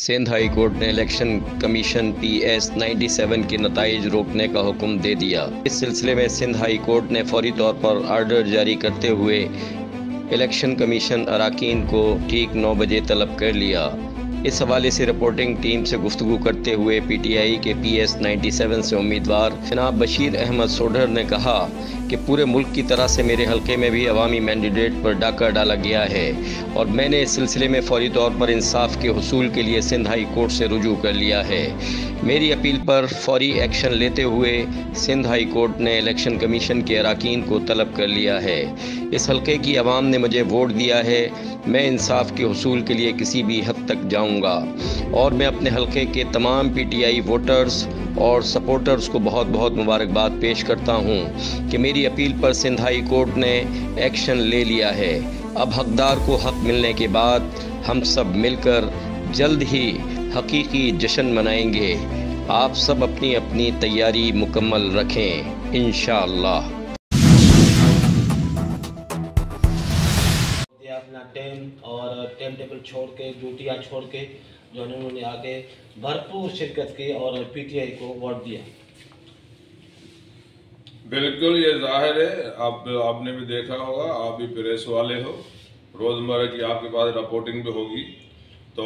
Sindh high court ने election commission PS 97 के नताइज रोकने का हुक्म दे दिया। इस सिलसिले में सिंध हाई कोर्ट ने फौरी तौर पर आर्डर जारी करते हुए इलेक्शन कमीशन अरकान को ठीक 9 बजे तलब कर लिया। इस हवाले से रिपोर्टिंग टीम से गुफ्तगू करते हुए PTI के PS 97 से उम्मीदवार जनाब बशीर अहमद सोढर ने कहा कि पूरे मुल्क की तरह से मेरे हलके में भी अवामी मैंडेट पर डाका डाला गया है और मैंने इस सिलसिले में फौरी तौर पर इंसाफ के हुसूल के लिए सिंध हाई कोर्ट से रुजू कर लिया है। मेरी अपील पर फौरी एक्शन लेते हुए सिंध हाई कोर्ट ने इलेक्शन कमीशन के अरकान को तलब कर लिया है। इस हलके की आवाम ने मुझे वोट दिया है, मैं इंसाफ के हुसूल के लिए किसी भी हद तक जाऊंगा और मैं अपने हलके के तमाम PTI वोटर्स और सपोर्टर्स को बहुत बहुत मुबारकबाद पेश करता हूं कि मेरी अपील पर सिंध हाई कोर्ट ने एक्शन ले लिया है। अब हकदार को हक मिलने के बाद हम सब मिलकर जल्द ही हकीकी जश्न मनाएंगे। आप सब अपनी अपनी तैयारी मुकम्मल रखें इंशाअल्लाह। अपना टाइम और टाइम टेबल छोड़ के ड्यूटियाँ छोड़ के जो उन्होंने आगे भरपूर शिरकत की और PTI को वोट दिया। बिल्कुल ये जाहिर है, आपने भी देखा होगा, आप भी प्रेस वाले हो, रोज़मर्रा की आपके पास रिपोर्टिंग भी होगी। तो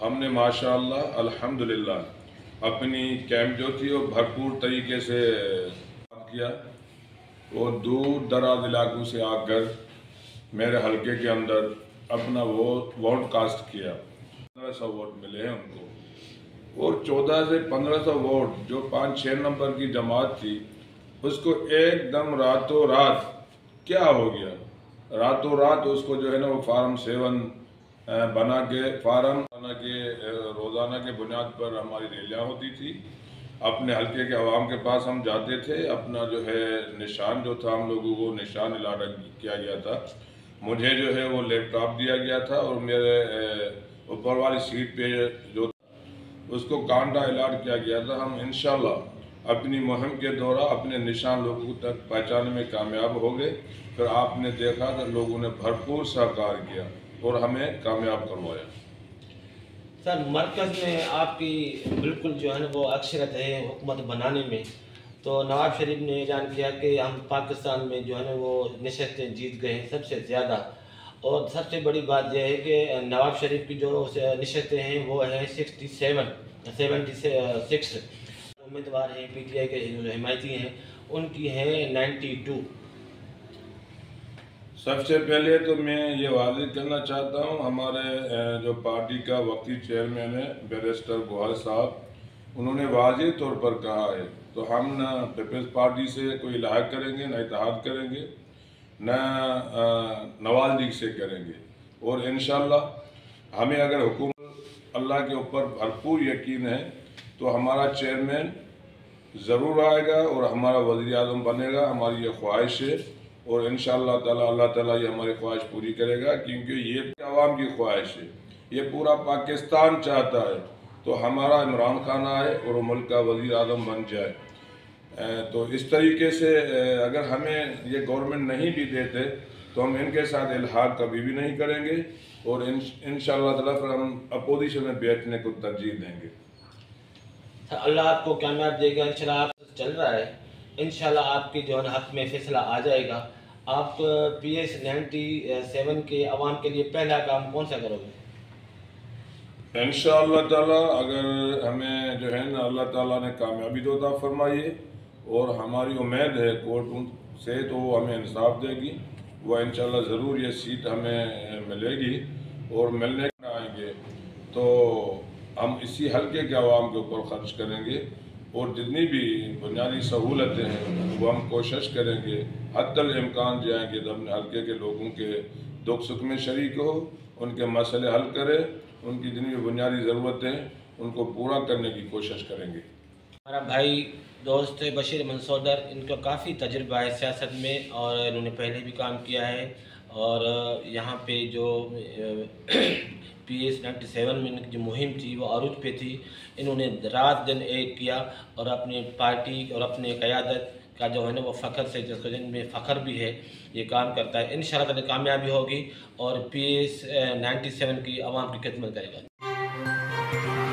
हमने माशाअल्लाह अल्हम्दुलिल्लाह अपनी कैंप जो थी वो भरपूर तरीके से किया। वो दूर दराज इलाकों से आकर मेरे हलके के अंदर अपना वोट कास्ट किया। 1500 वोट मिले हैं उनको और 14 से 1500 वोट जो 5-6 नंबर की जमात थी उसको एकदम रातों रात क्या हो गया, रातों रात उसको जो है ना वो फार्म 7 बना के रोज़ाना के बुनियाद पर हमारी रैलियाँ होती थी। अपने हलके के अवाम के पास हम जाते थे, अपना जो है निशान जो था हम लोगों को निशान इलाका किया गया था। मुझे जो है वो लैपटॉप दिया गया था और मेरे ऊपर वाली सीट पे जो उसको कांटा अलाट किया गया था। हम इंशाल्लाह अपनी मुहिम के दौरान अपने निशान लोगों तक पहुँचाने में कामयाब हो गए। फिर आपने देखा कि लोगों ने भरपूर सहकार किया और हमें कामयाब करवाया। सर, मरकज़ में आपकी बिल्कुल जो है ना वो अक्सरियत है हुकूमत बनाने में, तो नवाब शरीफ ने ऐलान किया कि हम पाकिस्तान में जो है ना वो नशस्तें जीत गए हैं सबसे ज़्यादा। और सबसे बड़ी बात यह है कि नवाब शरीफ की जो नशस्तें हैं वो हैं 76 उम्मीदवार हैं PTI के जो हिमायती हैं उनकी हैं 92। सबसे पहले तो मैं ये वाज़ेह करना चाहता हूँ, हमारे जो पार्टी का वक्ती चेयरमैन है बैरिस्टर गोहर साहब, उन्होंने वाज़ेह तौर पर कहा है तो हम न पीपल्स पार्टी से कोई इलाहा करेंगे, न इत्तेहाद करेंगे, न नवाज लीग से करेंगे। और इंशाअल्लाह हमें अगर हुकूमत अल्लाह के ऊपर भरपूर यकीन है तो हमारा चेयरमैन ज़रूर आएगा और हमारा वज़ीर आज़म बनेगा। हमारी ये ख्वाहिश है और इंशाअल्लाह ताला अल्लाह ताला ये हमारी ख्वाहिश पूरी करेगा, क्योंकि ये आवाम की ख्वाहिश है, ये पूरा पाकिस्तान चाहता है। तो हमारा इमरान खान आए और मुल्क का वज़ीर आज़म बन जाए। तो इस तरीके से अगर हमें ये गवर्नमेंट नहीं भी देते तो हम इनके साथ इल्हाक कभी भी नहीं करेंगे और इंशाअल्लाह ताला फिर हम अपोजिशन में बैठने को तरजीह देंगे। अल्लाह आपको कामयाब देगा। इंशाल्लाह आप चल रहा है, इंशाल्लाह आपके जो है हक़ में फैसला आ जाएगा। आप PS 97 के अवाम के लिए पहला काम कौन सा करोगे? इंशाअल्लाह ताला अगर हमें जो है ना अल्लाह ताला ने कामयाबी तो अता फरमाई और हमारी उम्मीद है कोर्ट से तो वो हमें इंसाफ देगी, वह इंशाअल्लाह ज़रूर ये सीट हमें मिलेगी और मिलने आएंगे तो हम इसी हल्के के अवाम के ऊपर ख़र्च करेंगे और जितनी भी बुनियादी सहूलतें हैं वो हम कोशिश करेंगे हद्दल इम्कान जाएंगे तो अपने हल्के के लोगों के दुख सुख में शरीक हो, उनके मसले हल करें, उनकी जितनी भी बुनियादी ज़रूरतें हैं उनको पूरा करने की कोशिश करेंगे। हमारा भाई दोस्त बशीर अहमद सोढर, इनका काफ़ी तजुर्बा है सियासत में और इन्होंने पहले भी काम किया है और यहाँ पे जो PS 97 में इनकी जो मुहिम थी वो अरूज पे थी। इन्होंने रात दिन एक किया और अपनी पार्टी और अपने क़यादत का जो है ना वो फ़ख्र से, जिसको जिनमें फ़ख्र भी है, ये काम करता है। इंशाअल्लाह कामयाबी होगी और PS 97 की आवाम की खिदमत करेगा। है।